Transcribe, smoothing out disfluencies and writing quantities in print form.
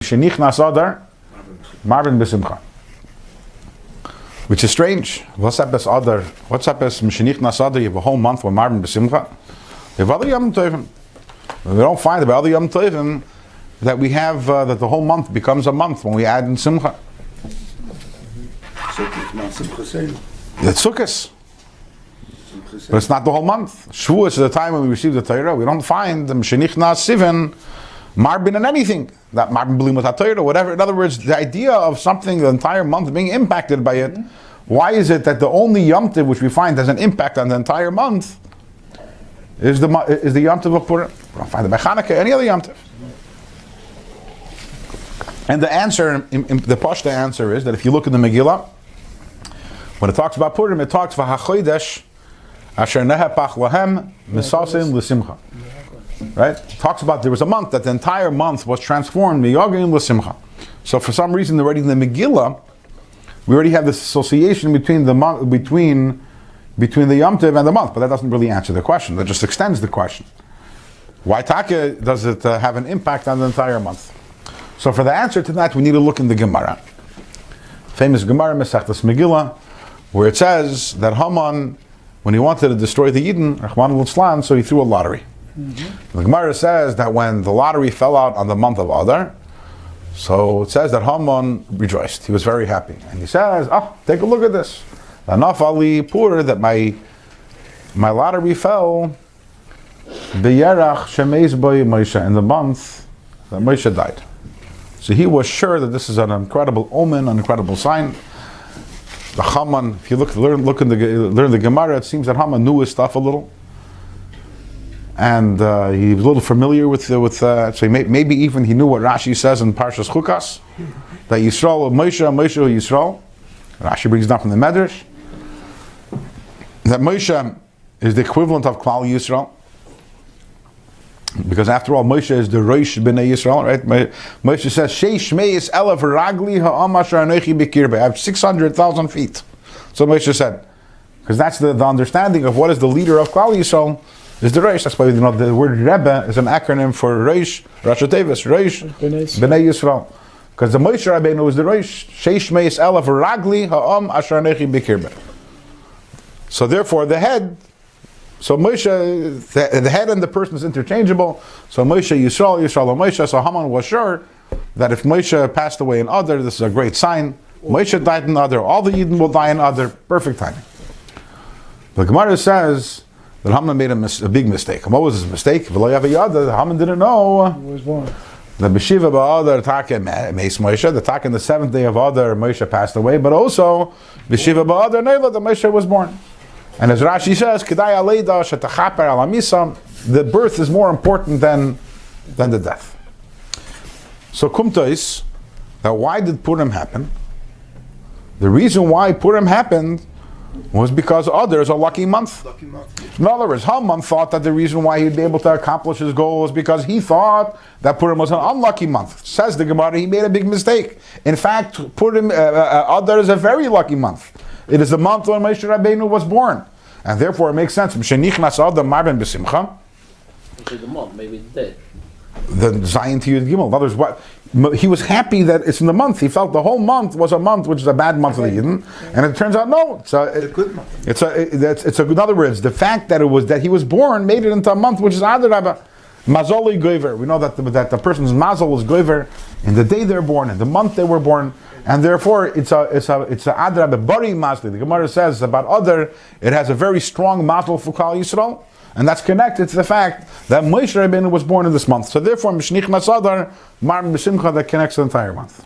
Shenichnas Adar, Marvin B'Simcha. Which is strange. What's up as Adar? What's up as Shenichnas Adar? You have a whole month with Marvin B'Simcha. You have other Yom Tovim. We don't find about other Yom Tovim that we have that the whole month becomes a month when we add in Simcha. It's Sukkot. But it's not the whole month. Shavuos is the time when we receive the Torah. We don't find the Shenichnas Sivan Marbin and anything. That Marbin B'limut HaTorah, whatever. In other words, the idea of something the entire month being impacted by it, why is it that the only Yom Tov which we find has an impact on the entire month is the Yom Tov of Purim? We don't find it by Chanukah, any other Yom Tov. And the answer, the Pashta answer is that if you look in the Megillah, when it talks about Purim, it talks v'hachodesh asher nehapach lahem misasim l'simcha. Right? It talks about there was a month that the entire month was transformed miyagin l'simcha. So for some reason, already in the Megillah, we already have this association between the month, between the Yom Tov and the month, but that doesn't really answer the question. That just extends the question. Why Taka does it have an impact on the entire month? So for the answer to that, we need to look in the Gemara. Famous Gemara, Masechtas Megillah, where it says that Haman, when he wanted to destroy the Yidden, Rahman al-Islam, so he threw a lottery. The Gemara says that when the lottery fell out on the month of Adar, so it says that Haman rejoiced. He was very happy. And he says, take a look at this. Naftali Pur, that my lottery fell B'yerach Shemeiz Boy Moshe, in the month that Moshe died. So he was sure that this is an incredible omen, an incredible sign. The Haman, if you learn the Gemara, it seems that Haman knew his stuff a little, and he was a little familiar with so maybe even he knew what Rashi says in Parshas Chukas, that Yisrael Moshe Yisrael. Rashi brings down from the Medrash that Moshe is the equivalent of Klal Yisrael. Because after all, Moshe is the Rosh B'nai Yisrael, right? Moshe says, Sheish meis elef ragli ha'am asher anochi b'kirbe. I have 600,000 feet. So Moshe said, because that's the understanding of what is the leader of Klal Yisrael, is the Rosh. That's why the word Rebbe is an acronym for Rosh, Rosh Tevis, Rosh B'nai Yisrael. Because the Moshe Rabbeinu is the Rosh, Sheish meis elef ragli ha'am asher anochi b'kirbe. So therefore, the head, so Moshe, the head and the person is interchangeable. So Moshe Yisrael Moshe. So Haman was sure that if Moshe passed away in Adar, this is a great sign. Moshe died in Adar, all the Yidden will die in Adar. Perfect timing. The Gemara says that Haman made a big mistake. And what was his mistake? Haman didn't know. He was born. The B'Shiva Ba'Adar Taka Meis Moshe, the Taka in the 7th day of Adar, Moshe passed away, but also B'Shiva Ba'Adar Neila, that Moshe was born. And as Rashi says, the birth is more important than the death. So Kumtais, now why did Purim happen? The reason why Purim happened was because Adar is a lucky month. In other words, Haman thought that the reason why he'd be able to accomplish his goal was because he thought that Purim was an unlucky month. Says the Gemara, he made a big mistake. In fact, Purim, Adar is a very lucky month. It is the month when Moshe Rabbeinu was born. And therefore it makes sense. Shenichnas Adar Marben B'Simcha. The month, maybe it's dead. The Zion to Yud Gimel. In other words, what he was happy that it's in the month. He felt the whole month was a month which is a bad month of the Yidden, and it turns out no, it's a good month. It's in other words, the fact that he was born made it into a month which is Adar Rabba. Mazoli Goiver. We know that the person's mazal is Goiver in the day they're born, in the month they were born, and therefore it's a Adar Rabba Bari Mazli. The Gemara says about Adar, it has a very strong mazal for Klal Yisrael. And that's connected to the fact that Moshe Rabbeinu was born in this month. So therefore, Mishnichnas Adar, Marben B'Simcha, that connects the entire month.